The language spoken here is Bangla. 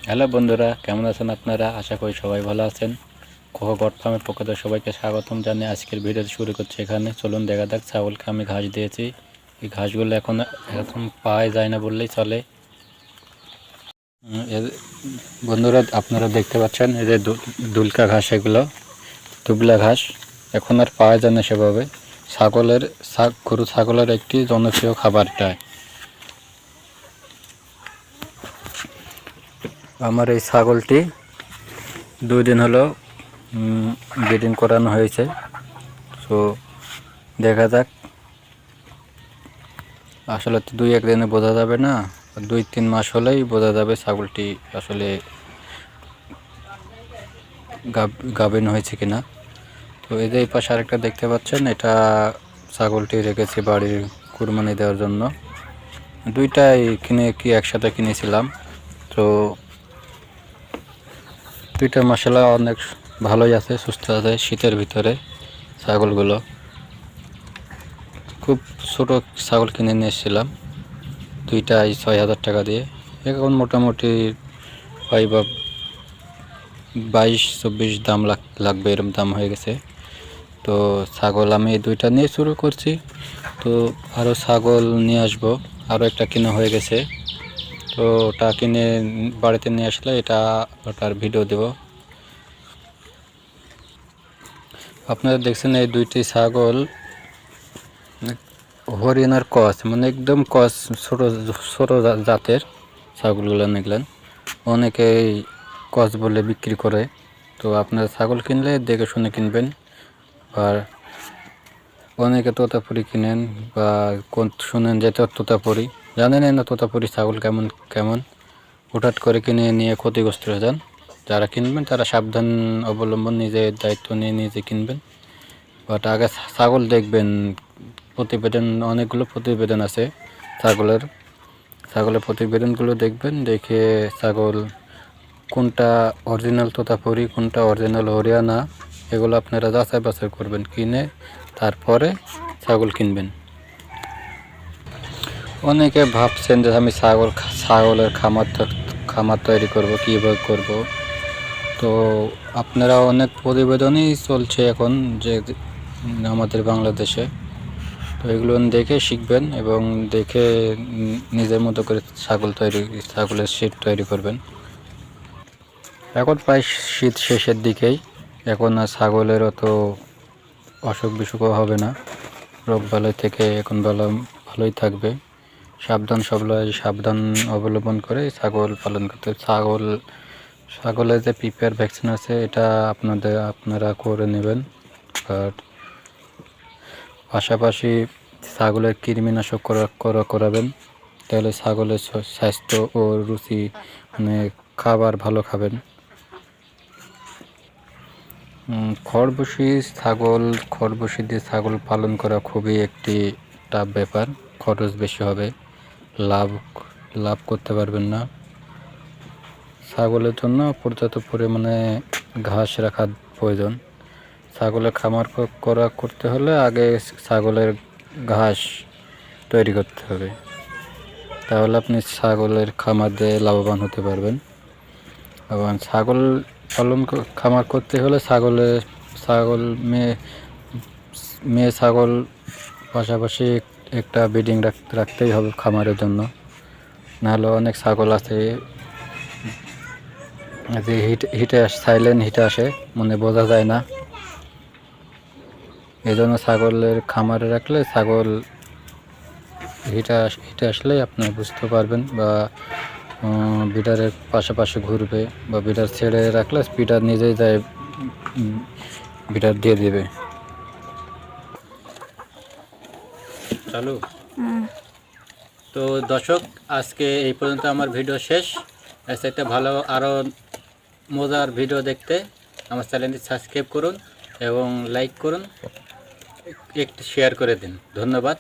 হ্যালো বন্ধুরা, কেমন আছেন আপনারা? আশা করি সবাই ভালো আছেন। কোকো গড ফার্মের পক্ষ থেকে সবাইকে স্বাগতম জানিয়ে আজকের ভিডিও শুরু করছি। এখানে চলুন দেখা যাক। ছাগলকে আমি ঘাস দিয়েছি। এই ঘাসগুলো এখন পাওয়া যায় না বললেই চলে। বন্ধুরা, আপনারা দেখতে পাচ্ছেন এই যে দুলকা ঘাস, এগুলো দুবলা ঘাস এখন আর পাওয়া যায় না সেভাবে। গরু ছাগলের একটি জনপ্রিয় খাবারটা। আমার এই ছাগলটি 2 দিন হলো ব্রিডিং করানো হয়েছে। তো দেখা যাক, আসলে তো 2-1 দিনে বোঝা যাবে না, 2-3 মাস হলেই বোঝা যাবে ছাগলটি আসলে গাভিন হয়েছে কিনা। তো এই যে এই পাশে আরেকটা দেখতে পাচ্ছেন, এটা ছাগলটি রেখেছি বাড়ির কুরবানি দেওয়ার জন্য। দুইটাই একসাথে কিনেছিলাম। তো দুইটা মাসাল্লাহ অনেক ভালোই আছে, সুস্থ আছে। শীতের ভিতরে ছাগলগুলো খুব ছোট ছাগল কিনে নিয়ে এসেছিলাম, দুইটাই 6,000 টাকা দিয়ে। এখন মোটামুটি 22-24 দাম লাগবে, এরকম দাম হয়ে গেছে। তো ছাগল আমি দুইটা নিয়ে শুরু করছি। তো আরও ছাগল নিয়ে আসবো, আরও একটা কিনে হয়ে গেছে। তো ওটা কিনে বাড়িতে নিয়ে আসলে ওটার ভিডিও দেব। আপনারা দেখছেন এই দুইটি ছাগল হরিয়ানার ক্রস, মানে একদম ক্রস, ছোট ছোট জাতের ছাগলগুলো নিলেন। অনেকেই ক্রস বলে বিক্রি করে। তো আপনারা ছাগল কিনলে দেখে শুনে কিনবেন। আর অনেকে তোতাপুরি কিনেন বা শুনেন যে তোতাপুরি, জানেন না তোতাপুরি ছাগল কেমন কেমন, হুটহাট করে কিনে নিয়ে ক্ষতিগ্রস্ত হয়ে যান। যারা কিনবেন তারা সাবধান অবলম্বন, নিজের দায়িত্ব নিয়ে নিজে কিনবেন। বাট আগে ছাগল দেখবেন, অনেকগুলো প্রতিবেদন আছে ছাগলের প্রতিবেদনগুলো দেখবেন। দেখে ছাগল কোনটা অরিজিনাল তোতাপুরি, কোনটা অরিজিনাল হরিয়ানা, এগুলো আপনারা যাচাই বাছাই করবেন, কিনে তারপরে ছাগল কিনবেন। অনেকে ভাবছেন যে আমি ছাগলের খামার তৈরি করব, কীভাবে করব। তো আপনারা অনেক প্রতিবেদনই চলছে এখন যে আমাদের বাংলাদেশে। তো এগুলো দেখে শিখবেন এবং দেখে নিজের মতো করে ছাগলের শেড তৈরি করবেন। এখন প্রায় শীত শেষের দিকেই, এখন আর ছাগলের অত অসুখ বিসুখও হবে না, রোগবালাই থেকে এখন ভালোই থাকবে। সাবধান অবলম্বন করে ছাগল পালন করতে। ছাগলের যে পিপিআর ভ্যাকসিন আছে, এটা আপনারা করে নেবেন। আর পাশাপাশি ছাগলের কৃমিনাশক করাবেন, তাহলে ছাগলের স্বাস্থ্য ও রুচি, মানে খাবার ভালো খাবেন। খরবশি দিয়ে ছাগল পালন করা খুবই একটি টাফ ব্যাপার। খরচ বেশি হবে, লাভ করতে পারবেন না। ছাগলের জন্য পর্যাপ্ত পরিমাণে ঘাস রাখার প্রয়োজন। ছাগলের খামার করতে হলে আগে ছাগলের ঘাস তৈরি করতে হবে, তাহলে আপনি ছাগলের খামার দিয়ে লাভবান হতে পারবেন। এবং খামার করতে হলে ছাগল মেয়ে ছাগল পাশাপাশি একটা ব্রিডিং রাখতেই হবে খামারের জন্য। নাহলে অনেক ছাগল আছে যে সাইলেন্ট হিটে আসে, মানে বোঝা যায় না। এই জন্য ছাগলের খামারে রাখলে ছাগল হিটে আসলেই আপনি বুঝতে পারবেন, বা বিডারের পাশাপাশি ঘুরবে, বা বিডার ছেড়ে রাখলে বিডার নিজেই যায় বিডার দিয়ে দেবে। চালু। তো দর্শক, আজকে এই পর্যন্ত আমার ভিডিও শেষ। একটা ভালো আরও মজার ভিডিও দেখতে আমার চ্যানেলটি সাবস্ক্রাইব করুন এবং লাইক করুন, একটু শেয়ার করে দিন। ধন্যবাদ।